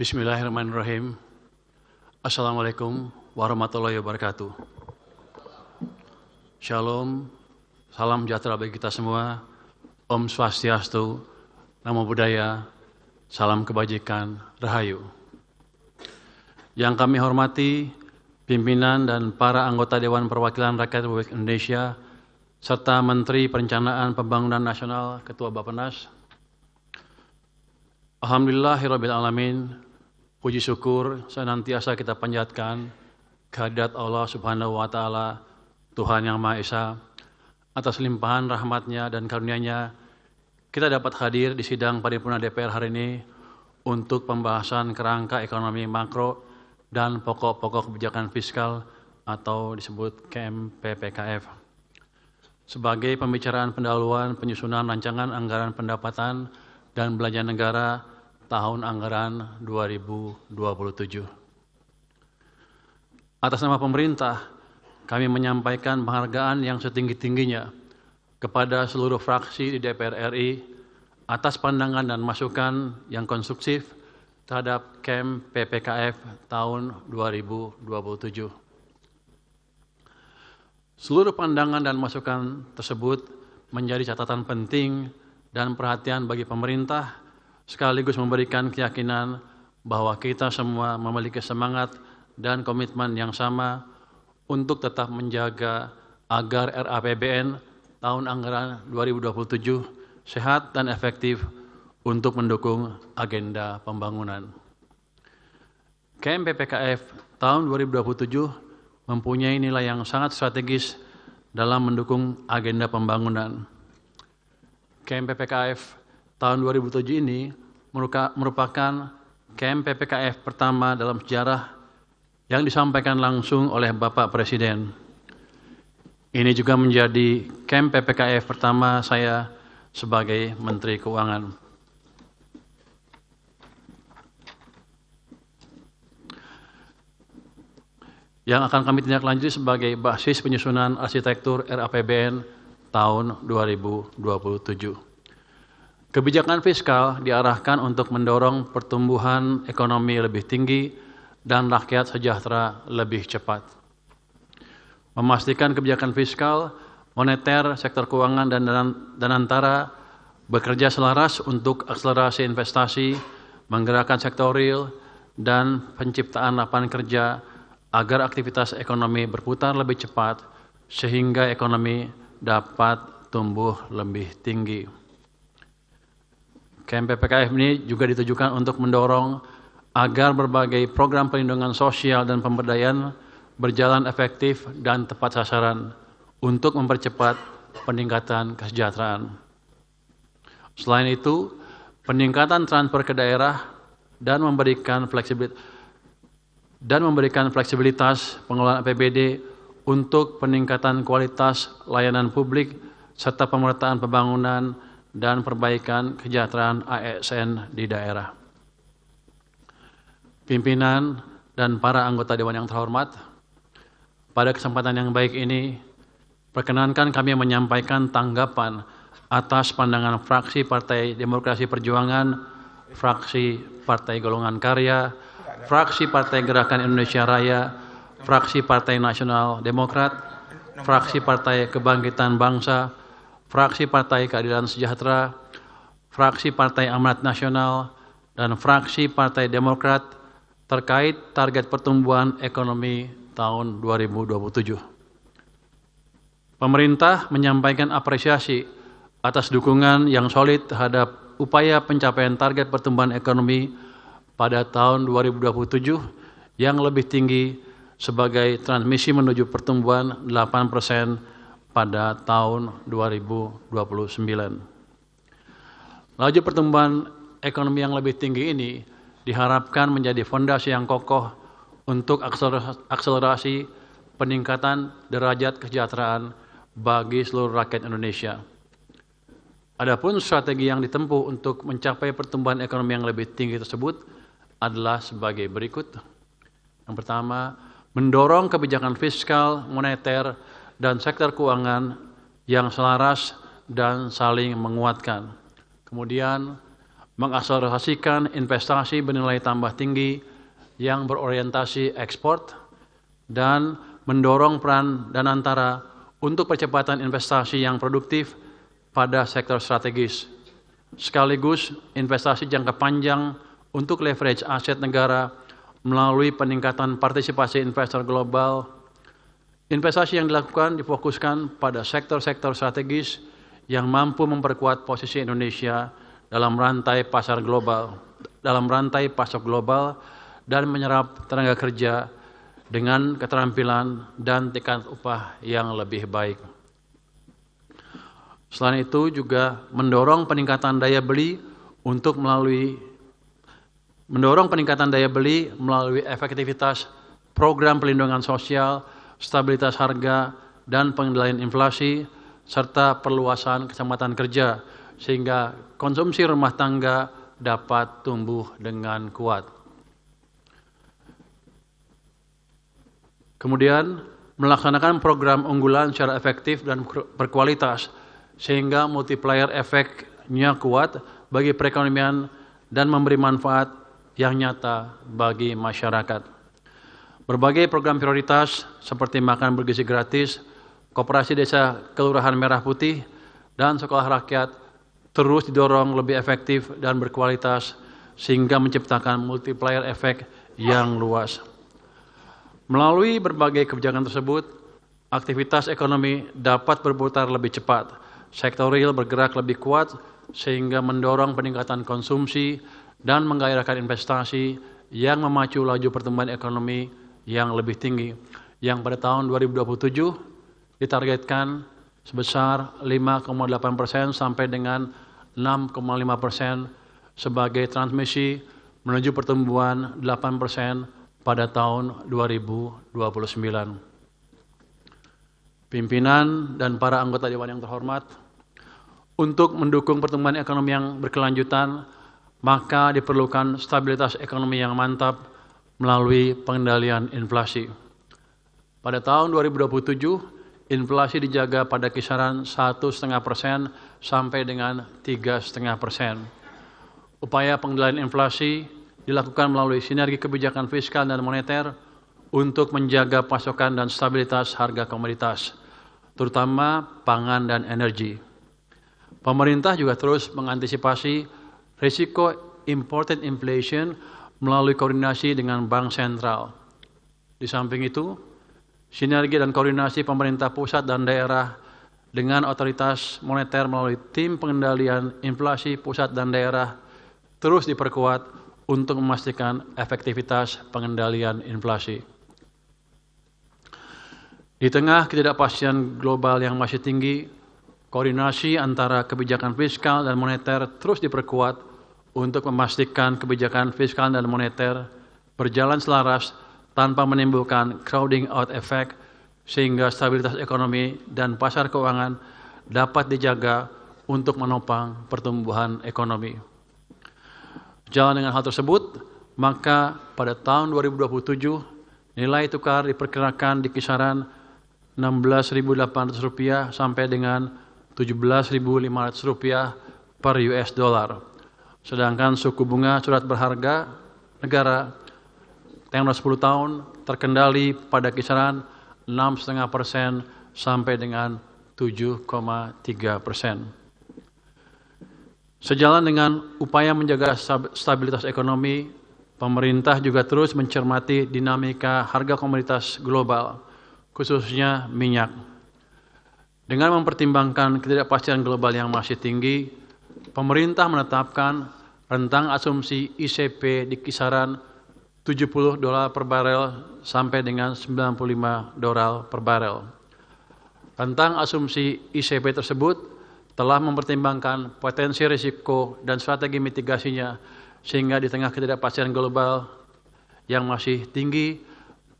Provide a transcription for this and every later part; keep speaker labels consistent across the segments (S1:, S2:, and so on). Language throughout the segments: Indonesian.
S1: Bismillahirrahmanirrahim. Assalamualaikum warahmatullahi wabarakatuh. Shalom, salam sejahtera bagi kita semua. Om Swastiastu, Namo Buddhaya, salam kebajikan, Rahayu. Yang kami hormati, pimpinan dan para anggota Dewan Perwakilan Rakyat Republik Indonesia, serta Menteri Perencanaan Pembangunan Nasional, Ketua Bappenas. Alhamdulillahirabbil alamin. Puji syukur senantiasa kita panjatkan kehadirat Allah Subhanahu wa Ta'ala, Tuhan Yang Maha Esa, atas limpahan rahmat-Nya dan karunia-Nya. Kita dapat hadir di sidang paripurna DPR hari ini untuk pembahasan kerangka ekonomi makro dan pokok-pokok kebijakan fiskal atau disebut KMPPKF. Sebagai pembicaraan pendahuluan penyusunan rancangan anggaran pendapatan dan belanja negara tahun anggaran 2027. Atas nama pemerintah, kami menyampaikan penghargaan yang setinggi-tingginya kepada seluruh fraksi di DPR RI atas pandangan dan masukan yang konstruktif terhadap KMPPKF tahun 2027. Seluruh pandangan dan masukan tersebut menjadi catatan penting dan perhatian bagi pemerintah, sekaligus memberikan keyakinan bahwa kita semua memiliki semangat dan komitmen yang sama untuk tetap menjaga agar RAPBN tahun anggaran 2027 sehat dan efektif untuk mendukung agenda pembangunan. KMPPKF tahun 2027 mempunyai nilai yang sangat strategis dalam mendukung agenda pembangunan. KMPPKF tahun 2007 ini merupakan KMPPKF pertama dalam sejarah yang disampaikan langsung oleh Bapak Presiden. Ini juga menjadi KMPPKF pertama saya sebagai Menteri Keuangan. Yang akan kami tindak lanjuti sebagai basis penyusunan arsitektur RAPBN tahun 2027. Kebijakan fiskal diarahkan untuk mendorong pertumbuhan ekonomi lebih tinggi dan rakyat sejahtera lebih cepat. Memastikan kebijakan fiskal, moneter, sektor keuangan, dan antara bekerja selaras untuk akselerasi investasi, menggerakkan sektor real, dan penciptaan lapangan kerja agar aktivitas ekonomi berputar lebih cepat sehingga ekonomi dapat tumbuh lebih tinggi. KMPPKF ini juga ditujukan untuk mendorong agar berbagai program perlindungan sosial dan pemberdayaan berjalan efektif dan tepat sasaran untuk mempercepat peningkatan kesejahteraan. Selain itu, peningkatan transfer ke daerah dan memberikan fleksibilitas pengelolaan APBD untuk peningkatan kualitas layanan publik serta pemerataan pembangunan dan perbaikan kesejahteraan ASN di daerah. Pimpinan dan para anggota Dewan yang terhormat, pada kesempatan yang baik ini, perkenankan kami menyampaikan tanggapan atas pandangan fraksi Partai Demokrasi Perjuangan, fraksi Partai Golongan Karya, fraksi Partai Gerakan Indonesia Raya, fraksi Partai Nasional Demokrat, fraksi Partai Kebangkitan Bangsa, fraksi Partai Keadilan Sejahtera, fraksi Partai Amanat Nasional, dan fraksi Partai Demokrat terkait target pertumbuhan ekonomi tahun 2027. Pemerintah menyampaikan apresiasi atas dukungan yang solid terhadap upaya pencapaian target pertumbuhan ekonomi pada tahun 2027 yang lebih tinggi sebagai transmisi menuju pertumbuhan 8% pada tahun 2029. Laju pertumbuhan ekonomi yang lebih tinggi ini diharapkan menjadi fondasi yang kokoh untuk akselerasi peningkatan derajat kesejahteraan bagi seluruh rakyat Indonesia. Adapun strategi yang ditempuh untuk mencapai pertumbuhan ekonomi yang lebih tinggi tersebut adalah sebagai berikut. Yang pertama, mendorong kebijakan fiskal, moneter, dan sektor keuangan yang selaras dan saling menguatkan. Kemudian, mengakselerasikan investasi bernilai tambah tinggi yang berorientasi ekspor dan mendorong peran dan antara untuk percepatan investasi yang produktif pada sektor strategis, sekaligus investasi jangka panjang untuk leverage aset negara melalui peningkatan partisipasi investor global. Investasi yang dilakukan difokuskan pada sektor-sektor strategis yang mampu memperkuat posisi Indonesia dalam rantai pasar global, pasok global, dan menyerap tenaga kerja dengan keterampilan dan tingkat upah yang lebih baik. Selain itu juga mendorong peningkatan daya beli melalui efektivitas program pelindungan sosial, stabilitas harga, dan pengendalian inflasi, serta perluasan kesempatan kerja, sehingga konsumsi rumah tangga dapat tumbuh dengan kuat. Kemudian, melaksanakan program unggulan secara efektif dan berkualitas, sehingga multiplier efeknya kuat bagi perekonomian dan memberi manfaat yang nyata bagi masyarakat. Berbagai program prioritas seperti makan bergizi gratis, koperasi desa kelurahan Merah Putih, dan sekolah rakyat terus didorong lebih efektif dan berkualitas sehingga menciptakan multiplier efek yang luas. Melalui berbagai kebijakan tersebut, aktivitas ekonomi dapat berputar lebih cepat, sektor real bergerak lebih kuat sehingga mendorong peningkatan konsumsi dan menggairahkan investasi yang memacu laju pertumbuhan ekonomi yang lebih tinggi, yang pada tahun 2027 ditargetkan sebesar 5,8% sampai dengan 6,5% sebagai transmisi menuju pertumbuhan 8% pada tahun 2029. Pimpinan dan para anggota Dewan yang terhormat, untuk mendukung pertumbuhan ekonomi yang berkelanjutan, maka diperlukan stabilitas ekonomi yang mantap melalui pengendalian inflasi. Pada tahun 2027, inflasi dijaga pada kisaran 1,5% sampai dengan 3,5%. Upaya pengendalian inflasi dilakukan melalui sinergi kebijakan fiskal dan moneter untuk menjaga pasokan dan stabilitas harga komoditas, terutama pangan dan energi. Pemerintah juga terus mengantisipasi risiko imported inflation melalui koordinasi dengan Bank Sentral. Di samping itu, sinergi dan koordinasi pemerintah pusat dan daerah dengan otoritas moneter melalui tim pengendalian inflasi pusat dan daerah terus diperkuat untuk memastikan efektivitas pengendalian inflasi. Di tengah ketidakpastian global yang masih tinggi, koordinasi antara kebijakan fiskal dan moneter terus diperkuat untuk memastikan kebijakan fiskal dan moneter berjalan selaras tanpa menimbulkan crowding out effect, sehingga stabilitas ekonomi dan pasar keuangan dapat dijaga untuk menopang pertumbuhan ekonomi. Jalan dengan hal tersebut, maka pada tahun 2027 nilai tukar diperkirakan di kisaran Rp16.800 sampai dengan Rp17.500 per US dollar. Sedangkan suku bunga surat berharga negara tenor 10 tahun terkendali pada kisaran 6,5% sampai dengan 7,3%. Sejalan dengan upaya menjaga stabilitas ekonomi, pemerintah juga terus mencermati dinamika harga komoditas global, khususnya minyak. Dengan mempertimbangkan ketidakpastian global yang masih tinggi, pemerintah menetapkan rentang asumsi ICP di kisaran $70 per barel sampai dengan $95 per barel. Rentang asumsi ICP tersebut telah mempertimbangkan potensi risiko dan strategi mitigasinya, sehingga di tengah ketidakpastian global yang masih tinggi,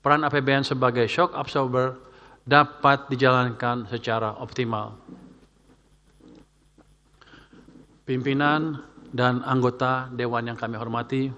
S1: peran APBN sebagai shock absorber dapat dijalankan secara optimal. Pimpinan dan anggota Dewan yang kami hormati,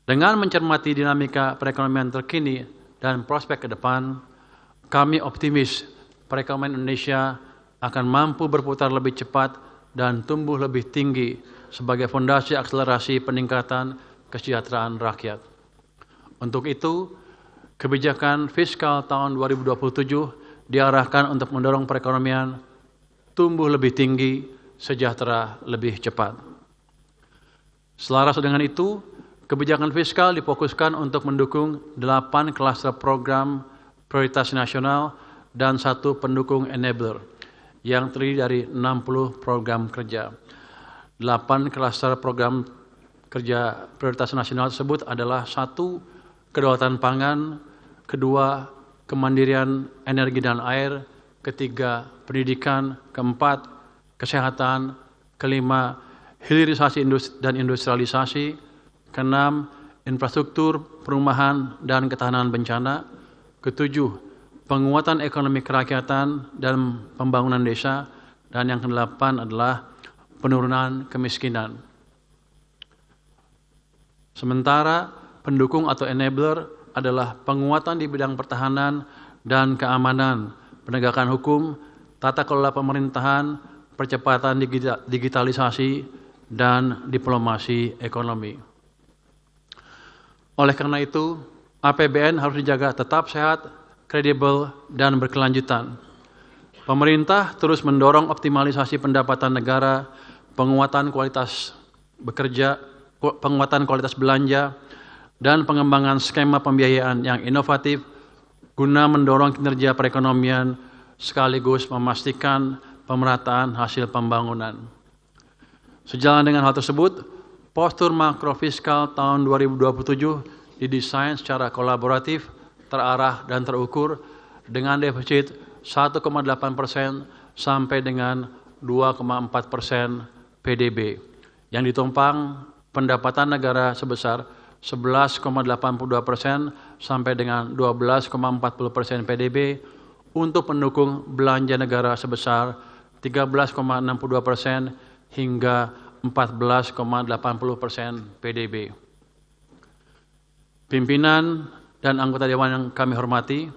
S1: dengan mencermati dinamika perekonomian terkini dan prospek ke depan, kami optimis perekonomian Indonesia akan mampu berputar lebih cepat dan tumbuh lebih tinggi sebagai fondasi akselerasi peningkatan kesejahteraan rakyat. Untuk itu, kebijakan fiskal tahun 2027 diarahkan untuk mendorong perekonomian tumbuh lebih tinggi, sejahtera lebih cepat. Selaras dengan itu, kebijakan fiskal difokuskan untuk mendukung 8 klaster program prioritas nasional dan 1 pendukung enabler yang terdiri dari 60 program kerja. 8 klaster program kerja prioritas nasional tersebut adalah 1. Kedaulatan pangan, 2. Kemandirian energi dan air, 3. Pendidikan, 4. Kesehatan, 5. Hilirisasi dan industrialisasi, 6. Infrastruktur, perumahan, dan ketahanan bencana, 7. Penguatan ekonomi kerakyatan dan pembangunan desa, dan yang ke-8 adalah penurunan kemiskinan. Sementara pendukung atau enabler adalah penguatan di bidang pertahanan dan keamanan, penegakan hukum, tata kelola pemerintahan, percepatan digitalisasi, dan diplomasi ekonomi. Oleh karena itu, APBN harus dijaga tetap sehat, kredibel, dan berkelanjutan. Pemerintah terus mendorong optimalisasi pendapatan negara, penguatan kualitas belanja, dan pengembangan skema pembiayaan yang inovatif guna mendorong kinerja perekonomian sekaligus memastikan pemerataan hasil pembangunan. Sejalan dengan hal tersebut, postur makrofiskal tahun 2027 didesain secara kolaboratif, terarah, dan terukur dengan defisit 1,8% sampai dengan 2,4% PDB yang ditumpang pendapatan negara sebesar 11,82% sampai dengan 12,40% PDB untuk pendukung belanja negara sebesar 13,62% hingga 14,80% PDB. Pimpinan dan anggota Dewan yang kami hormati,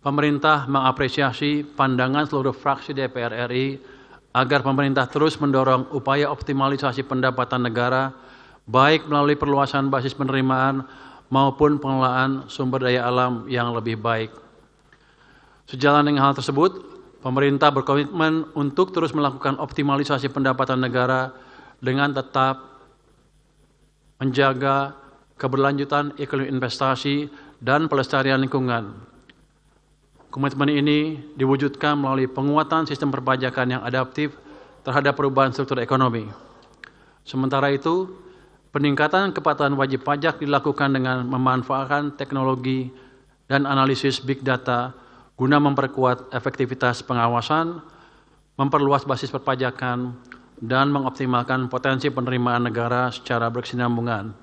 S1: pemerintah mengapresiasi pandangan seluruh fraksi DPR RI agar pemerintah terus mendorong upaya optimalisasi pendapatan negara, baik melalui perluasan basis penerimaan maupun pengelolaan sumber daya alam yang lebih baik. Sejalan dengan hal tersebut, pemerintah berkomitmen untuk terus melakukan optimalisasi pendapatan negara dengan tetap menjaga keberlanjutan iklim investasi dan pelestarian lingkungan. Komitmen ini diwujudkan melalui penguatan sistem perpajakan yang adaptif terhadap perubahan struktur ekonomi. Sementara itu, peningkatan kepatuhan wajib pajak dilakukan dengan memanfaatkan teknologi dan analisis big data guna memperkuat efektivitas pengawasan, memperluas basis perpajakan, dan mengoptimalkan potensi penerimaan negara secara berkesinambungan.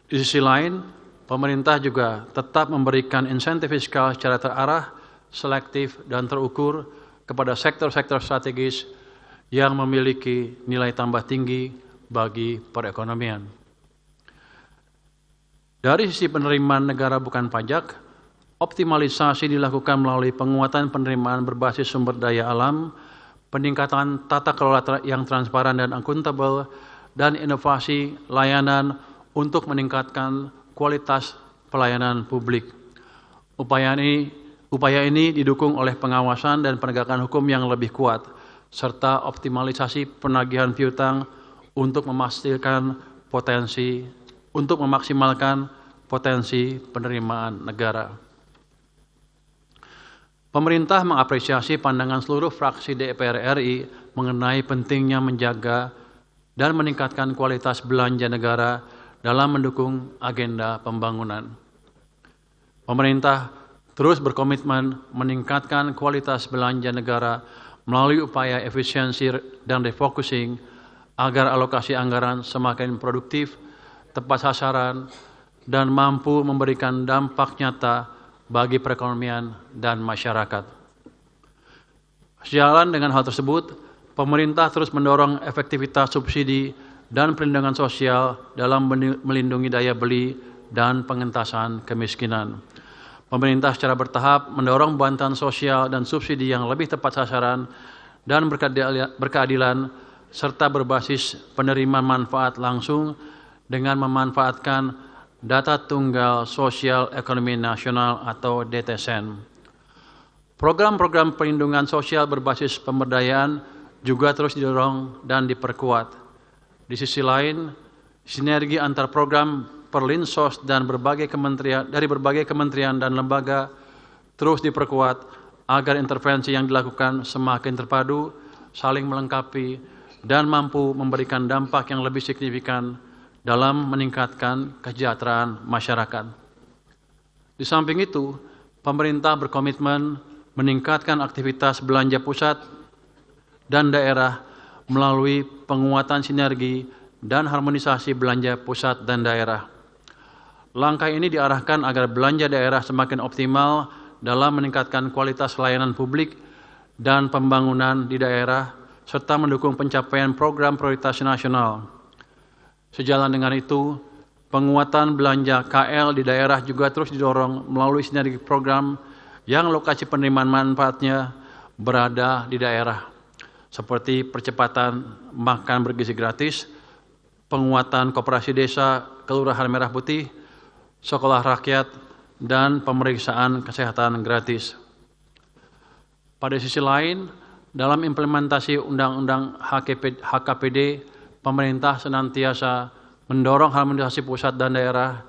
S1: Di sisi lain, pemerintah juga tetap memberikan insentif fiskal secara terarah, selektif, dan terukur kepada sektor-sektor strategis yang memiliki nilai tambah tinggi bagi perekonomian. Dari sisi penerimaan negara bukan pajak, optimalisasi dilakukan melalui penguatan penerimaan berbasis sumber daya alam, peningkatan tata kelola yang transparan dan akuntabel, dan inovasi layanan untuk meningkatkan kualitas pelayanan publik. Upaya ini didukung oleh pengawasan dan penegakan hukum yang lebih kuat, serta optimalisasi penagihan piutang untuk memaksimalkan potensi penerimaan negara. Pemerintah mengapresiasi pandangan seluruh fraksi DPR RI mengenai pentingnya menjaga dan meningkatkan kualitas belanja negara dalam mendukung agenda pembangunan. Pemerintah terus berkomitmen meningkatkan kualitas belanja negara melalui upaya efisiensi dan refocusing agar alokasi anggaran semakin produktif, tepat sasaran, dan mampu memberikan dampak nyata bagi perekonomian dan masyarakat. Sejalan dengan hal tersebut, pemerintah terus mendorong efektivitas subsidi dan perlindungan sosial dalam melindungi daya beli dan pengentasan kemiskinan. Pemerintah secara bertahap mendorong bantuan sosial dan subsidi yang lebih tepat sasaran dan berkeadilan serta berbasis penerimaan manfaat langsung dengan memanfaatkan Data Tunggal Sosial Ekonomi Nasional atau DTSN. Program-program perlindungan sosial berbasis pemberdayaan juga terus didorong dan diperkuat. Di sisi lain, sinergi antar program Perlinsos dan berbagai kementerian dan lembaga terus diperkuat agar intervensi yang dilakukan semakin terpadu, saling melengkapi, dan mampu memberikan dampak yang lebih signifikan dalam meningkatkan kesejahteraan masyarakat. Di samping itu, pemerintah berkomitmen meningkatkan aktivitas belanja pusat dan daerah melalui penguatan sinergi dan harmonisasi belanja pusat dan daerah. Langkah ini diarahkan agar belanja daerah semakin optimal dalam meningkatkan kualitas layanan publik dan pembangunan di daerah, serta mendukung pencapaian program prioritas nasional. Sejalan dengan itu, penguatan belanja KL di daerah juga terus didorong melalui sinergi program yang lokasi penerimaan manfaatnya berada di daerah, seperti percepatan makan bergizi gratis, penguatan koperasi desa Kelurahan Merah Putih, sekolah rakyat, dan pemeriksaan kesehatan gratis. Pada sisi lain, dalam implementasi Undang-Undang HKPD, pemerintah senantiasa mendorong harmonisasi pusat dan daerah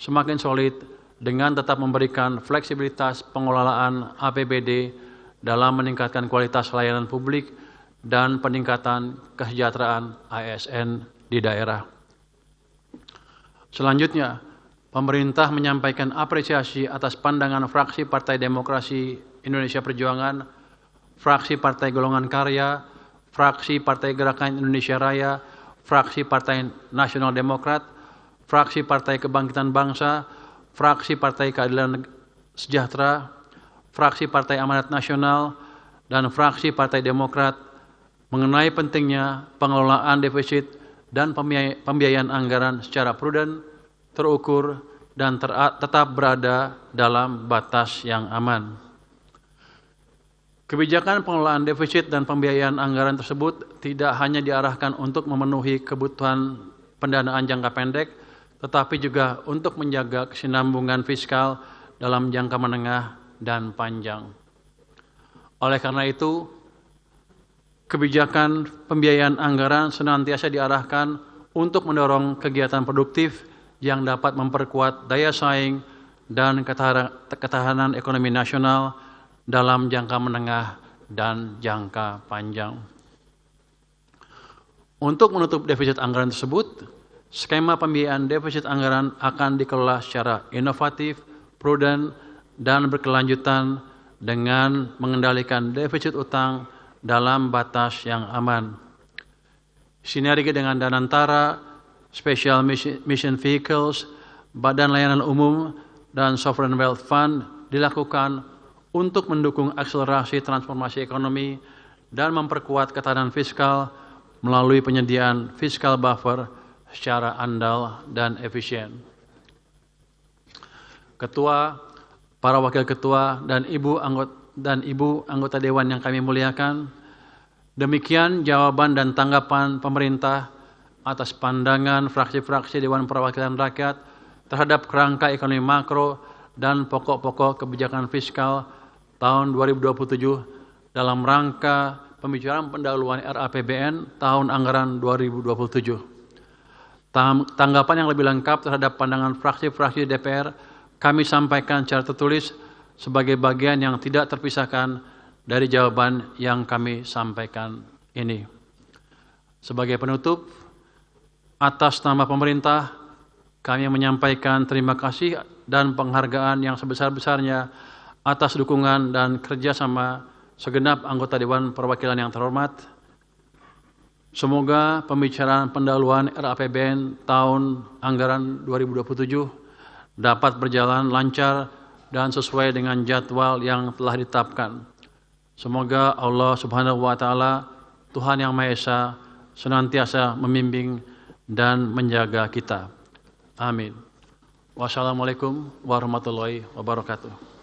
S1: semakin solid dengan tetap memberikan fleksibilitas pengelolaan APBD dalam meningkatkan kualitas layanan publik dan peningkatan kesejahteraan ASN di daerah. Selanjutnya, pemerintah menyampaikan apresiasi atas pandangan fraksi Partai Demokrasi Indonesia Perjuangan, fraksi Partai Golongan Karya, fraksi Partai Gerakan Indonesia Raya, fraksi Partai Nasional Demokrat, fraksi Partai Kebangkitan Bangsa, fraksi Partai Keadilan Sejahtera, fraksi Partai Amanat Nasional, dan fraksi Partai Demokrat mengenai pentingnya pengelolaan defisit dan pembiayaan anggaran secara prudent, terukur, dan tetap berada dalam batas yang aman. Kebijakan pengelolaan defisit dan pembiayaan anggaran tersebut tidak hanya diarahkan untuk memenuhi kebutuhan pendanaan jangka pendek, tetapi juga untuk menjaga kesinambungan fiskal dalam jangka menengah dan panjang. Oleh karena itu, kebijakan pembiayaan anggaran senantiasa diarahkan untuk mendorong kegiatan produktif yang dapat memperkuat daya saing dan ketahanan ekonomi nasional dalam jangka menengah dan jangka panjang. Untuk menutup defisit anggaran tersebut, skema pembiayaan defisit anggaran akan dikelola secara inovatif, prudent, dan berkelanjutan dengan mengendalikan defisit utang dalam batas yang aman. Sinergi dengan Danantara, Special Mission Vehicles, Badan Layanan Umum, dan Sovereign Wealth Fund dilakukan untuk mendukung akselerasi transformasi ekonomi dan memperkuat ketahanan fiskal melalui penyediaan fiscal buffer secara andal dan efisien. Ketua, para wakil ketua, dan ibu anggota dewan yang kami muliakan, demikian jawaban dan tanggapan pemerintah atas pandangan fraksi-fraksi Dewan Perwakilan Rakyat terhadap kerangka ekonomi makro dan pokok-pokok kebijakan fiskal tahun 2027 dalam rangka pembicaraan pendahuluan RAPBN tahun anggaran 2027. Tanggapan yang lebih lengkap terhadap pandangan fraksi-fraksi DPR kami sampaikan secara tertulis sebagai bagian yang tidak terpisahkan dari jawaban yang kami sampaikan ini. Sebagai penutup, atas nama pemerintah, kami menyampaikan terima kasih dan penghargaan yang sebesar-besarnya atas dukungan dan kerjasama segenap anggota Dewan Perwakilan yang terhormat. Semoga pembicaraan pendahuluan RAPBN tahun anggaran 2027 dapat berjalan lancar dan sesuai dengan jadwal yang telah ditetapkan. Semoga Allah Subhanahu wa Ta'ala, Tuhan Yang Maha Esa, senantiasa membimbing dan menjaga kita. Amin. Wassalamualaikum warahmatullahi wabarakatuh.